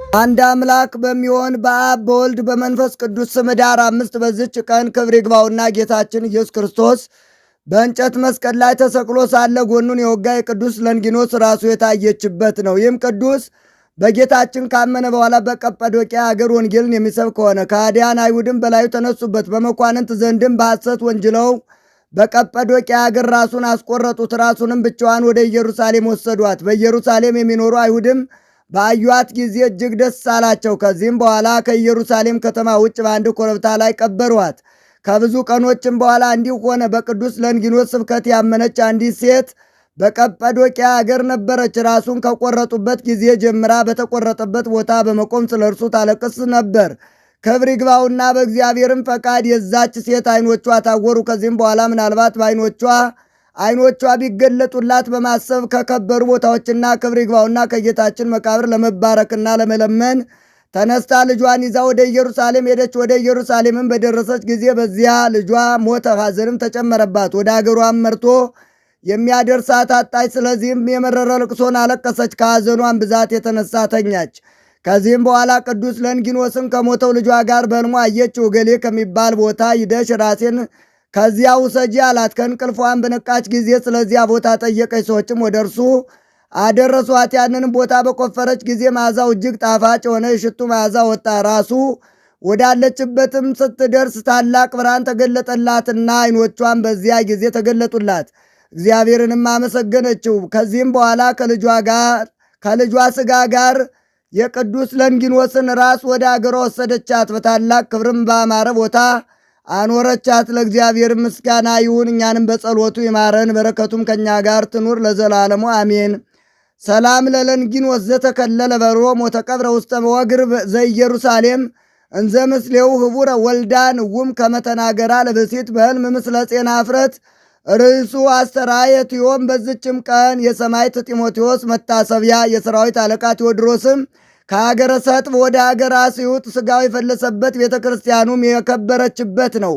አንድ አምላክ በሚሆን በአብ በወልድ በመንፈስ ቅዱስ ስም ኅዳር 5 በዚች ቀን ክብር ይግባውና ጌታችን ኢየሱስ ክርስቶስ በእንጨት መስቀል ላይ ተሰቅሎ ሳለ ጎኑን የወጋ የቅዱስ ለንጊኖስ ራሱ የታየችበት ነው። ይህም ቅዱስ በጌታችን ካመነ በኋላ በቀጰዶቅያ አገር ወንጌልን የሚሰብክ ሆነ። ከሃዲያን አይሁድም በላዩ ተነሱበት። በመኳንንት ዘንድም በሐሰት ወንጅለው በቀጰዶቅያ አገር ራሱን አስቆረጡት። ራሱንም ብቻዋን ወደ ኢየሩሳሌም ወሰዷት። በኢየሩሳሌም የሚኖሩ አይሁድም ባዩአት ጊዜ እጅግ ደስ አላቸው። ከዚህም በኋላ ከኢየሩሳሌም ከተማ ውጭ በአንድ ኮረብታ ላይ ቀበሯት። ከብዙ ቀኖችም በኋላ እንዲሁ ሆነ። በቅዱስ ለንጊኖስ ስብከት ያመነች አንዲት ሴት በቀጰዶቅያ አገር ነበረች። ራሱን ከቆረጡበት ጊዜ ጀምራ በተቆረጠበት ቦታ በመቆም ስለ እርሱ ታለቅስ ነበር። ክብር ይግባውና በእግዚአብሔርም ፈቃድ የዛች ሴት ዓይኖቿ ታወሩ። ከዚህም በኋላ ምናልባት ዓይኖቿ ቢገለጡላት በማሰብ ከከበሩ ቦታዎችና ክብር ይግባውና ከጌታችን መቃብር ለመባረክና ለመለመን ተነስታ ልጇን ይዛ ወደ ኢየሩሳሌም ሄደች። ወደ ኢየሩሳሌምም በደረሰች ጊዜ በዚያ ልጇ ሞተ። ሐዘንም ተጨመረባት። ወደ አገሯም መርቶ የሚያደርሳት አጣች። ስለዚህም የመረረ ልቅሶን አለቀሰች። ከሐዘኗን ብዛት የተነሳ ተኛች። ከዚህም በኋላ ቅዱስ ለንጊኖስን ከሞተው ልጇ ጋር በሕልሟ አየችው። እገሌ ከሚባል ቦታ ሂደሽ ራሴን ከዚያ ውሰጂ አላት። ከእንቅልፏን በነቃች ጊዜ ስለዚያ ቦታ ጠየቀች። ሰዎችም ወደ እርሱ አደረሷት። ያንንም ቦታ በቆፈረች ጊዜ መዓዛው እጅግ ጣፋጭ የሆነ የሽቱ መዓዛ ወጣ። ራሱ ወዳለችበትም ስትደርስ ታላቅ ብርሃን ተገለጠላትና ዓይኖቿን በዚያ ጊዜ ተገለጡላት። እግዚአብሔርንም አመሰገነችው። ከዚህም በኋላ ከልጇ ሥጋ ጋር የቅዱስ ለንጊኖስን ራስ ወደ አገሯ ወሰደቻት። በታላቅ ክብርም ባማረ ቦታ አኖረቻት። ለእግዚአብሔር ምስጋና ይሁን፣ እኛንም በጸሎቱ ይማረን፣ በረከቱም ከእኛ ጋር ትኑር ለዘላለሙ አሜን። ሰላም ለለንጊኖስ ዘተከለለ በሮም ወተቀብረ ውስተ ወግር ዘኢየሩሳሌም እንዘ ምስሌው ህቡረ ወልዳን ውም ከመተናገራ ለብሲት በሕልም ምስለ ጼና ፍረት ርዕሱ አስተራየት ዮም። በዝችም ቀን የሰማዕት ጢሞቴዎስ መታሰቢያ፣ የሰራዊት አለቃ ቴዎድሮስም ከአገረ ሰጥብ ወደ አገረ አስዩጥ ሥጋው የፈለሰበት ቤተ ክርስቲያኑም የከበረችበት ነው።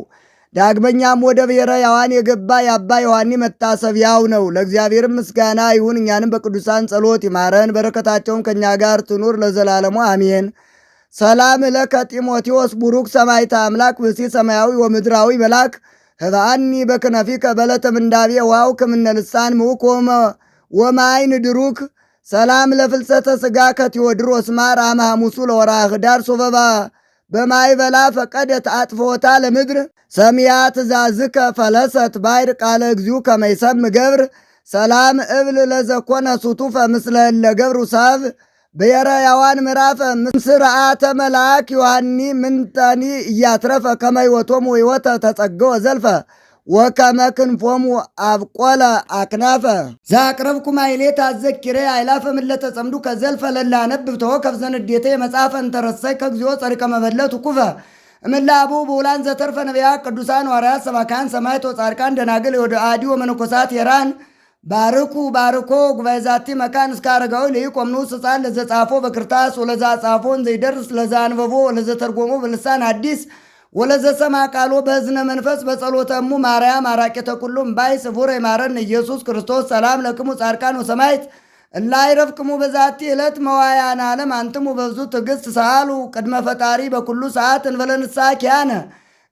ዳግመኛም ወደ ብሔረ ያዋን የገባ የአባ ዮሐኒ መታሰቢያው ነው። ለእግዚአብሔር ምስጋና ይሁን፣ እኛንም በቅዱሳን ጸሎት ይማረን፣ በረከታቸውም ከእኛ ጋር ትኑር ለዘላለሙ አሜን። ሰላም ለከ ጢሞቴዎስ ቡሩክ ሰማዕተ አምላክ ብሲ ሰማያዊ ወምድራዊ መልአክ ህባአኒ በክነፊከ በለተ ምንዳቤ ዋው ክምነ ልሳን ምውክ ወማይን ድሩክ ሰላም ለፍልሰተ ሥጋ ከቴዎድሮስ ማር አመ ሐሙሱ ለወርኃ ኅዳር ሶበባ በማይበላ ፈቀደት አጥፎታ ለምድር ሰሚያ ትእዛዝከ ፈለሰት ባይር ቃለ እግዚኡ ከመይሰም ገብር ሰላም እብል ለዘኮነ ሱቱፈ ምስለ ለገብሩ ሳብ ብሔረ ያዋን ምዕራፈ ምስርዓተ መልአክ ዮሐኒ ምንተኒ እያትረፈ ከመይወቶሙ ሕይወተ ተጸገወ ዘልፈ ወከመ ክንፎሙ አብቆለ አክናፈ ዛቅረብኩ ማይሌት አዘኪሬ አይላፈ ምለተ ጸምዱ ከዘልፈ ለላነብብ ተወከፍ ዘንዴተ የመጽሐፈ እንተረሳይ ከግዚኦ ጸሪቀ መበለቱ ኩፈ እምላቡ በውላን ዘተርፈ ነቢያ ቅዱሳን ሐዋርያት ሰባካን ሰማዕት ወጻድቃን ደናግል ወደ አዲ ወመነኮሳት የራን ባርኮ ጉባኤ ዛቲ መካን እስከ አረጋዊ ለይቆምኑ ሕፃን ለዘጻፎ በክርታስ ወለዛ ጻፎን ዘይደርስ ለዛ አንበቦ ወለዘተርጎሞ በልሳን አዲስ ወለዘሰማ ቃሎ በእዝነ መንፈስ በጸሎተሙ ማርያም አራቄተ ኩሉም ባይ ስፉር የማረን ኢየሱስ ክርስቶስ ሰላም ለክሙ ጻድቃን ወሰማዕት እላይረፍክሙ በዛቲ ዕለት መዋያን ዓለም አንትሙ በብዙ ትዕግሥት ሰአሉ ቅድመ ፈጣሪ በኩሉ ሰዓት እንበለንሳ ኪያነ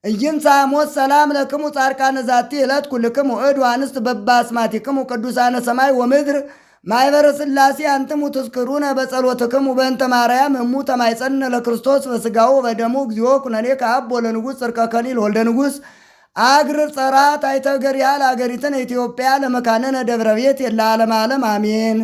እይንሳ ሞት ሰላም ለክሙ ጻድቃነ ዛቲ ዕለት ኩልክሙ እድ አንስት በባስማቲክሙ ቅዱሳነ ሰማይ ወምድር ማይበረ ሥላሴ አንትሙ ትዝክሩነ በጸሎትክሙ በእንተ ማርያም እሙ ተማይጸነ ለክርስቶስ በሥጋው በደሙ እግዚኦ ኩነኔ ከአብ ወለንጉሥ ጽርቀ ከሊል ወልደ ንጉሥ አግር ጸራት አይተገር ያል አገሪትን ኢትዮጵያ ለመካነነ ደብረ ቤት የለ ዓለም ዓለም አሜን።